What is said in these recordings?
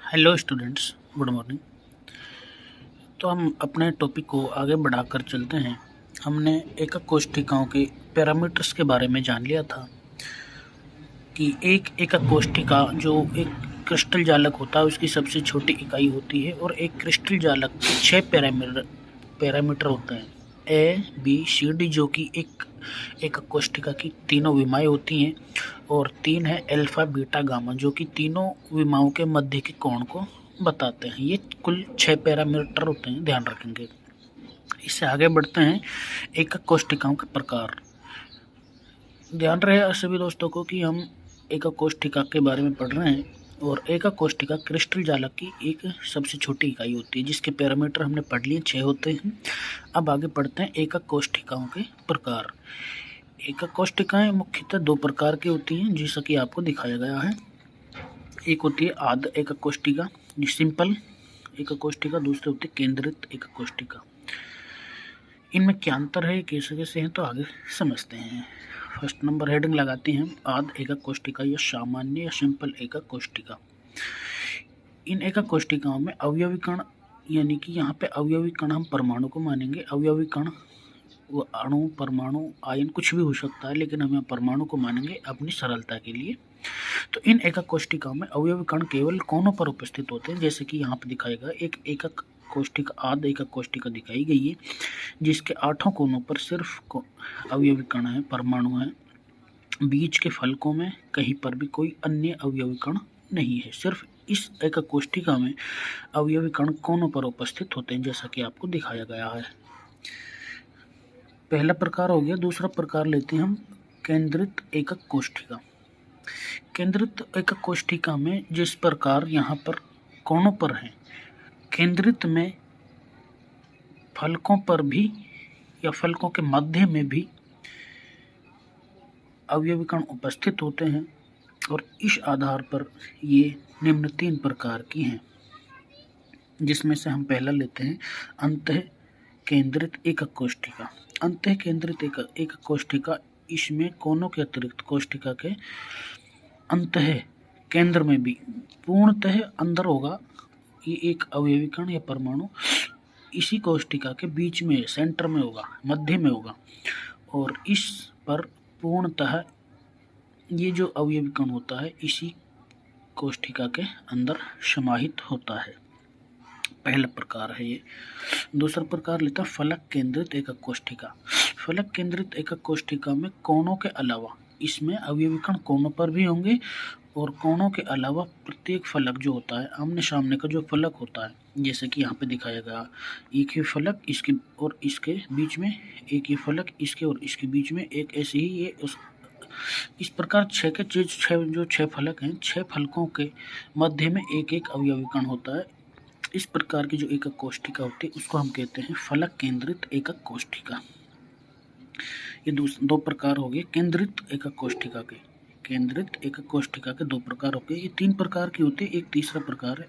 Hello students, good morning. तो हम अपने टॉपिक को आगे बढ़ाकर चलते हैं। हमने एकक कोष्ठिकाओं के पैरामीटर्स के बारे में जान लिया था कि एक एकक कोष्ठिका जो एक क्रिस्टल जालक होता है उसकी सबसे छोटी इकाई होती है और एक क्रिस्टल जालक के 6 पैरामीटर होते हैं ए बी सी डी, जो कि एक कोष्ठिका की तीनों विमाएँ होती हैं, और 3 है अल्फा बीटा गामा, जो कि तीनों विमाओं के मध्य के कोण को बताते हैं। ये कुल 6 पैरामीटर होते हैं, ध्यान रखेंगे। इससे आगे बढ़ते हैं एकक कोष्ठिकाओं के प्रकार। ध्यान रहे सभी दोस्तों को कि हम एकक कोष्ठिका के बारे में पढ़ रहे हैं, और एकक कोष्ठिका क्रिस्टल जालक की एक सबसे छोटी इकाई होती है जिसके पैरामीटर हमने पढ़ लिए 6 होते हैं। अब आगे पढ़ते हैं एकक कोष्ठिकाओं के प्रकार। एकक कोष्ठिकाएं मुख्यतः 2 प्रकार की होती हैं, जैसा कि आपको दिखाया गया है। एक होती है आध एकक कोष्ठिका, सिंपल एकक कोष्ठिका, दूसरी होती है केंद्रित एकक कोष्ठिका। इनमें क्या अंतर है, कैसे कैसे हैं, तो आगे समझते हैं। फर्स्ट नंबर हेडिंग लगाते हैं आध एकक कोष्ठिका या सामान्य या सिंपल एकक कोष्ठिका। इन एकक कोष्ठिकाओं में अवयवी कण, यानी कि यहाँ पे अवयवी कण हम परमाणु को मानेंगे। अवयवी कण वो अणु, परमाणु, आयन कुछ भी हो सकता है, लेकिन हम परमाणु को मानेंगे अपनी सरलता के लिए। तो इन एकक कोष्ठिकाओं में अवयवी कण केवल कोनों पर उपस्थित होते हैं, जैसे कि यहाँ पर दिखाएगा एक एकक कोष्ठिका, आध एकक कोष्ठिका दिखाई गई है, जिसके 8 कोनों पर सिर्फ अवयवी कण है, परमाणु है। बीच के फलकों में कहीं पर भी कोई अन्य अवयवी कण नहीं है। सिर्फ इस एकक कोष्ठिका में अवयवी कण कोनों पर उपस्थित होते हैं, जैसा कि आपको दिखाया गया है। पहला प्रकार हो गया। दूसरा प्रकार लेते हैं हम केंद्रित एकक कोष्ठिका। केंद्रित एकक कोष्ठिका में जिस प्रकार यहाँ पर कोनों पर है, केंद्रित में फलकों पर भी या फलकों के मध्य में भी अवयवी कण उपस्थित होते हैं, और इस आधार पर ये निम्न 3 प्रकार की हैं, जिसमें से हम पहला लेते हैं अंतः केंद्रित एकक कोष्ठिका। अंतः केंद्रित एकक कोष्ठिका, इसमें कोनों के अतिरिक्त कोष्ठिका के अंतः केंद्र में भी पूर्णतः अंदर होगा ये एक अवयवी कण या परमाणु इसी कोष्ठिका के बीच में, सेंटर में होगा, मध्य में होगा, और इस पर पूर्णतः ये जो अवयवी कण होता है इसी कोष्ठिका के अंदर समाहित होता है। पहला प्रकार है ये। दूसरा प्रकार लेता है फलक केंद्रित एकक कोष्ठिका। फलक केंद्रित एकक कोष्ठिका में कोनों के अलावा, इसमें अवयवी कण कोनों पर भी होंगे, और कोनों के अलावा प्रत्येक फलक जो होता है, आमने सामने का जो फलक होता है, जैसे कि यहाँ पे दिखाया गया, एक ही फलक इसके और इसके बीच में, एक ही फलक इसके और इसके बीच में, एक ऐसे ही ये इस प्रकार 6 फलक हैं, 6 फलकों के मध्य में एक एक अवयवी कण होता है। इस प्रकार की जो एकक कोष्ठिका होती है उसको हम कहते हैं फलक केंद्रित एकक कोष्ठिका। ये 2 प्रकार हो गए केंद्रित एकक कोष्ठिका के। केंद्रित एकक कोष्ठिका के 2 प्रकार हो गए। ये 3 प्रकार की होती है। एक तीसरा प्रकार है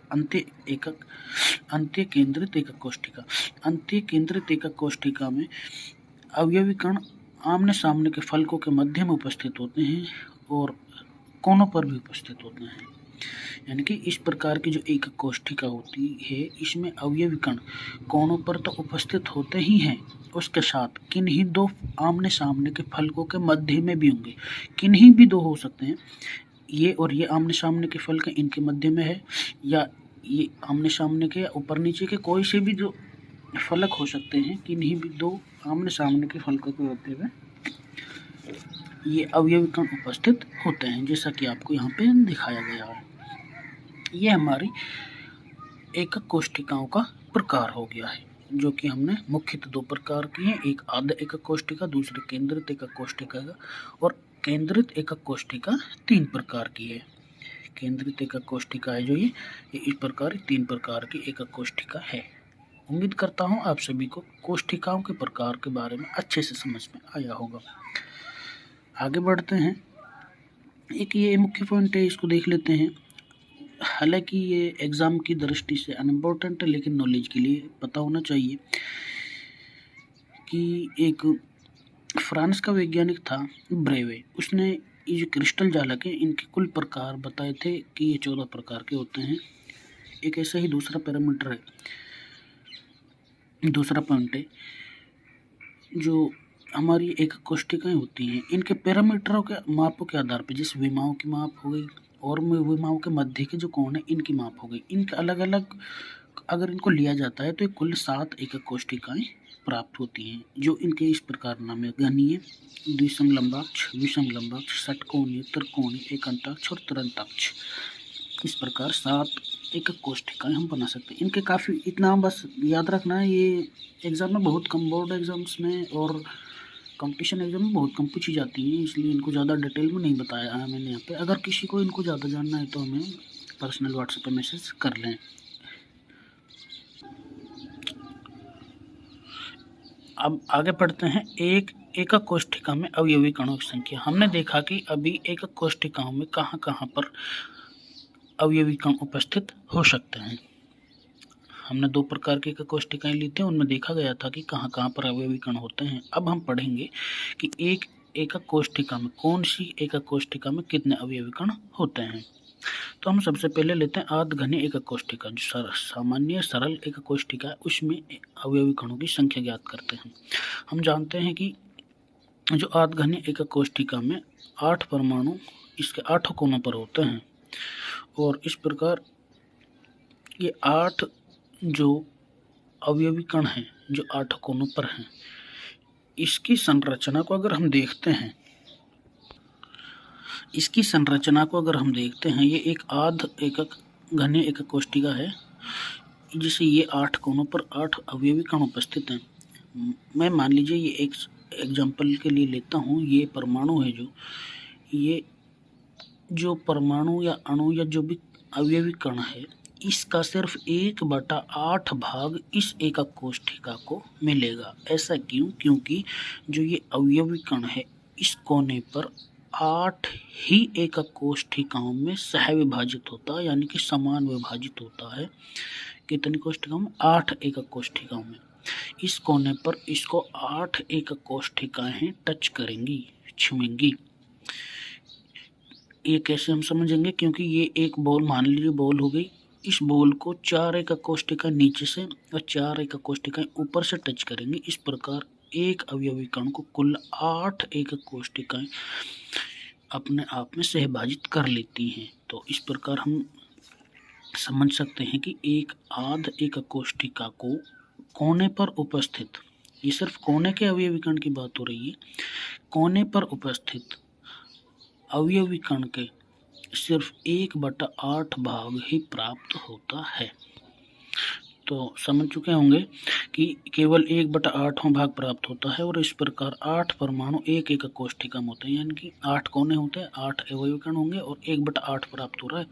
अंत्य केंद्रित एकक कोष्ठिका। अंत्य केंद्रित एकक कोष्ठिका में अवयवी कण आमने सामने के फलकों के मध्य में उपस्थित होते हैं और कोनों पर भी उपस्थित होते हैं। यानी कि इस प्रकार की जो एकक कोष्ठिका होती है, इसमें अवयवी कण कोनों पर तो उपस्थित होते ही हैं, उसके साथ किन्हीं 2 आमने सामने के फलकों के मध्य में भी होंगे। किन्हीं भी 2 हो सकते हैं, ये और ये आमने सामने के फलक इनके मध्य में है, या ये आमने सामने के ऊपर नीचे के कोई से भी जो फलक हो सकते हैं, किन्हीं भी 2 आमने सामने के फलकों के मध्य में ये अवयवी कण उपस्थित होते हैं, जैसा कि आपको यहाँ पे दिखाया गया है। ये हमारी एकक कोष्ठिकाओं का प्रकार हो गया है, जो कि हमने मुख्यतः 2 प्रकार की हैं। एक आध एकक कोष्ठिका, दूसरी केंद्रित एकक कोष्ठिका, और केंद्रित एकक कोष्ठिका 3 प्रकार की है। केंद्रित एकक कोष्ठिका है जो ये इस प्रकार 3 प्रकार की एकक कोष्ठिका है। उम्मीद करता हूँ आप सभी को कोष्ठिकाओं के प्रकार के बारे में अच्छे से समझ में आया होगा। आगे बढ़ते हैं। एक ये मुख्य पॉइंट है, इसको देख लेते हैं। हालांकि ये एग्ज़ाम की दृष्टि से अनइम्पोर्टेंट है, लेकिन नॉलेज के लिए पता होना चाहिए कि एक फ्रांस का वैज्ञानिक था ब्रेवे, उसने ये जो क्रिस्टल जालक है इनके कुल प्रकार बताए थे कि ये 14 प्रकार के होते हैं। एक ऐसा ही दूसरा पैरामीटर है, दूसरा पॉइंट है जो हमारी एक कोष्ठिकाएँ होती हैं, इनके पैरामीटरों के मापों के आधार पर, जैसे विमाओं की माप हो गई और विमाओं के मध्य के जो कोण है इनकी माप हो गई। इनके अलग अलग अगर इनको लिया जाता है तो ये कुल 7 एकक कोष्ठिकाएँ प्राप्त होती हैं, जो इनके इस प्रकार नाम है: घनीय, द्विसमलंबाक्ष, विषमलंबाक्ष, षटकोणीय, त्रिकोणीय, एकंताक्ष और तरंताक्ष। इस प्रकार 7 एकक कोष्ठिकाएँ हम बना सकते हैं। इनके काफ़ी, इतना बस याद रखना है, ये एग्ज़ाम में बहुत कम, बोर्ड एग्ज़ाम्स में और कंपटीशन एग्जाम में बहुत कम पूछी जाती हैं, इसलिए इनको ज़्यादा डिटेल में नहीं बताया है मैंने यहाँ पे। अगर किसी को इनको ज़्यादा जानना है तो हमें पर्सनल व्हाट्सएप पे मैसेज कर लें। अब आगे पढ़ते हैं एक एकक कोष्ठिका में अवयवी कणों की संख्या। हमने देखा कि अभी एकक कोष्ठिकाओं में कहाँ कहाँ पर अवयवी कण उपस्थित हो सकते हैं। हमने 2 प्रकार की एकक कोष्ठिकाएँ ली थी, उनमें देखा गया था कि कहाँ कहाँ पर अवयवी कण होते हैं। अब हम पढ़ेंगे कि एक एकक कोष्ठिका में, कौन सी एकक कोष्ठिका में कितने अवयवी कण होते हैं। तो हम सबसे पहले लेते हैं आधघनी एकक कोष्ठिका, जो सामान्य सरल एकक कोष्ठिका है, उसमें अवयवी कणों की संख्या ज्ञात करते हैं। हम जानते हैं कि जो आधघनी एकक कोष्ठिका में 8 परमाणु इसके 8 कोनों पर होते हैं, और इस प्रकार ये 8 जो अवयवी कण हैं जो 8 कोनों पर हैं, इसकी संरचना को अगर हम देखते हैं, ये एक आध एकक घनी एकक कोष्ठिका है, जिसे ये 8 कोनों पर 8 अवयवी कण उपस्थित हैं। मैं मान लीजिए ये एक एग्जाम्पल के लिए लेता हूँ, ये परमाणु है, ये जो परमाणु या अणु या जो भी अवयवी कण है, इसका सिर्फ 1/8 भाग इस एकक कोष्ठिका को मिलेगा। ऐसा क्यों? क्योंकि जो ये अवयवी कण है, इस कोने पर 8 ही एकक कोष्ठिकाओं में सह विभाजित होता है, यानी कि समान विभाजित होता है। कितनी कोष्ठिकाओं में? 8 एकक कोष्ठिकाओं में। इस कोने पर इसको 8 एकक कोष्ठिकाएं टच करेंगी, छुएंगी। ये कैसे हम समझेंगे? क्योंकि ये एक बॉल, मान लीजिए बॉल हो गई, इस बॉल को 4 एकक कोष्ठिका नीचे से और 4 एकक कोष्ठिकाएं ऊपर से टच करेंगे। इस प्रकार एक अवयवी कण को कुल 8 एकक कोष्ठिकाएं अपने आप में सहभाजित कर लेती हैं। तो इस प्रकार हम समझ सकते हैं कि एक आध एकक कोष्ठिका को कोने पर उपस्थित, ये सिर्फ कोने के अवयवी कण की बात हो रही है, कोने पर उपस्थित अवयवी कण के सिर्फ 1/8 भाग ही प्राप्त होता है। तो समझ चुके होंगे कि केवल 1/8वां भाग प्राप्त होता है, और इस प्रकार 8 परमाणु एक एकक कोष्ठिका में होते हैं, यानी कि 8 कोने होते हैं, 8 अवयवी कण होंगे और 1/8 प्राप्त हो रहा है।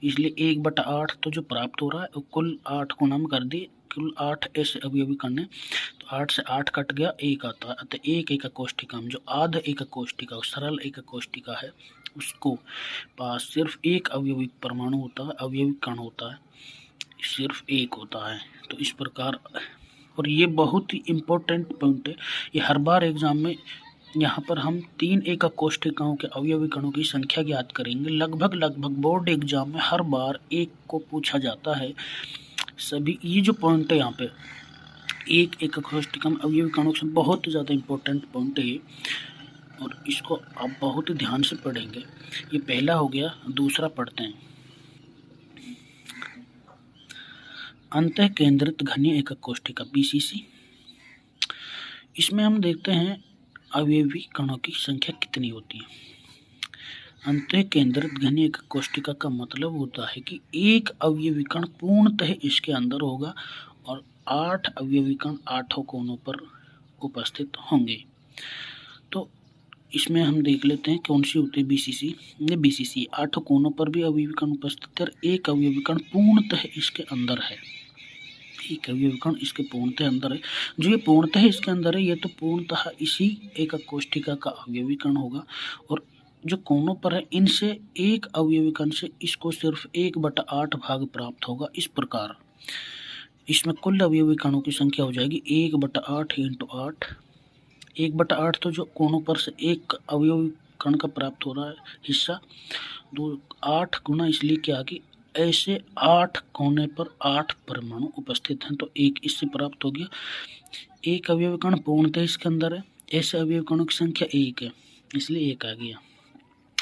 इसलिए 1/8 तो जो प्राप्त हो रहा है कुल 8 को नाम कर दिए, कुल 8 ऐसे अवयवी कण है, तो 8 से 8 कट गया, 1 आता है। अतः एक एकक कोष्ठिका में जो आध एकक कोष्ठिका, सरल एकक कोष्ठिका है, उसको पास सिर्फ एक अवयवी परमाणु होता है, अवयवी कण होता है, सिर्फ एक होता है। तो इस प्रकार, और ये बहुत ही इम्पोर्टेंट पॉइंट है, ये हर बार एग्जाम में यहाँ पर हम 3 एकक कोष्ठिकाओं के अवयवी कणों की संख्या ज्ञात करेंगे। लगभग बोर्ड एग्जाम में हर बार एक को पूछा जाता है। सभी ये जो पॉइंट है यहाँ पे, एक एकक कोष्ठिका में अवयवी कणों से बहुत ज़्यादा इम्पोर्टेंट पॉइंट है, और इसको आप बहुत ही ध्यान से पढ़ेंगे। ये पहला हो गया। दूसरा पढ़ते हैं, अंतः केंद्रित घनी एकक कोष्ठिका, BCC। इसमें हम देखते हैं अवयवी कणों की संख्या कितनी होती है। अंतः केंद्रित घनी एकक कोष्ठिका का मतलब होता है कि एक अवयवी कण पूर्णतः इसके अंदर होगा और 8 अवयवी कण 8 कोनों पर उपस्थित होंगे। तो इसमें हम देख लेते हैं कौन सी होती है BCC। ये BCC 8 कोनों पर भी अवयवी कण उपस्थित है और एक अवयवी कण पूर्णतः इसके अंदर है। एक अवयवी कण इसके पूर्णतः अंदर है। जो ये पूर्णतः इसके अंदर है, ये तो पूर्णतः इसी एकक कोष्ठिका का अवयवी कण होगा, और जो कोनों पर है इनसे एक अवयवी कण से इसको सिर्फ 1/8 भाग प्राप्त होगा। इस प्रकार इसमें कुल अवयवी कणों की संख्या हो जाएगी 1/8 × 8। 1/8 तो जो कोनों पर से एक अवयवी कण का प्राप्त हो रहा है हिस्सा, 8 गुना इसलिए क्या कि ऐसे 8 कोने पर 8 परमाणु उपस्थित हैं, तो एक इससे प्राप्त हो गया। एक अवयवी कण पूर्णतः इसके अंदर है, ऐसे अवयवी कणों की संख्या 1 है, इसलिए 1 आ गया।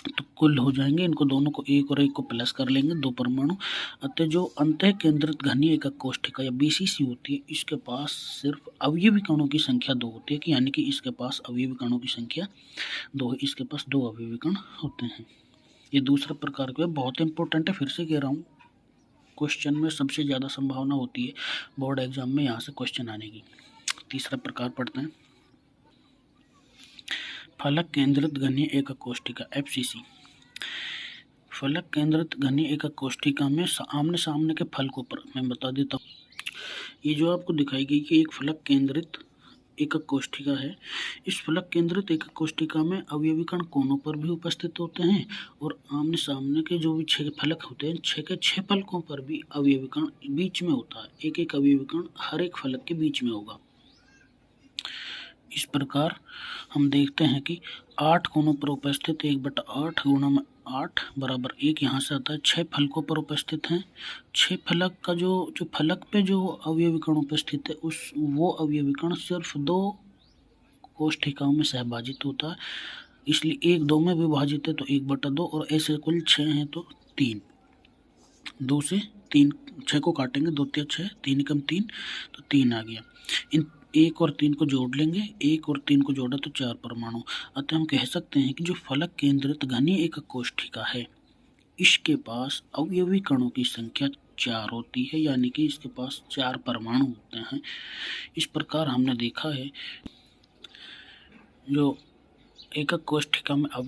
तो कुल हो जाएंगे, इनको दोनों को 1 और 1 को प्लस कर लेंगे, 2 परमाणु। अतः जो अंतः केंद्रित घनीय एकक कोष्ठिका या BCC होती है, इसके पास सिर्फ अवयवी कणों की संख्या 2 होती है, कि यानी कि इसके पास अवयवी कणों की संख्या 2 है, इसके पास 2 अवयवी कण होते हैं। ये दूसरा प्रकार का बहुत इंपॉर्टेंट है, फिर से कह रहा हूँ, क्वेश्चन में सबसे ज़्यादा संभावना होती है बोर्ड एग्जाम में यहाँ से क्वेश्चन आने की। तीसरा प्रकार पढ़ते हैं, फलक केंद्रित घनीय एकक कोष्ठिका FCC। फलक केंद्रित घनीय एकक कोष्ठिका में आमने सामने के फलकों पर, मैं बता देता हूँ, ये जो आपको दिखाई गई कि एक फलक केंद्रित एकक कोष्ठिका है, इस फलक केंद्रित एकक कोष्ठिका में अवयवी कण कोनों पर भी उपस्थित होते हैं और आमने सामने के जो भी 6 फलक होते हैं, 6 के 6 फलकों पर भी अवयवी कण बीच में होता है, एक एक अवयवी कण हर एक फलक के बीच में होगा। इस प्रकार हम देखते हैं कि 8 कोनों पर उपस्थित 1/8 गुणा में 8 बराबर 1 यहाँ से आता है। 6 फलकों पर उपस्थित हैं, 6 फलक का जो फलक पे जो अवयवी कण उपस्थित है, वो अवयवी कण सिर्फ 2 कोष्ठिकाओं में सहभाजित होता है, इसलिए 1 2 में विभाजित है तो 1/2, और ऐसे कुल 6 हैं तो 3, 2 से 3, 6 को काटेंगे, 2 3 6, 3 कम 3, तो 3 आ गया। इन 1 और 3 को जोड़ लेंगे, 1 और 3 को जोड़ा तो 4 परमाणु। अतः हम कह सकते हैं कि जो फलक केंद्रित घनीय एकक कोष्ठिका है, इसके पास अवयवी कणों की संख्या 4 होती है, यानी कि इसके पास 4 परमाणु होते हैं। इस प्रकार हमने देखा है जो एकक कोष्ठिका में अवयवी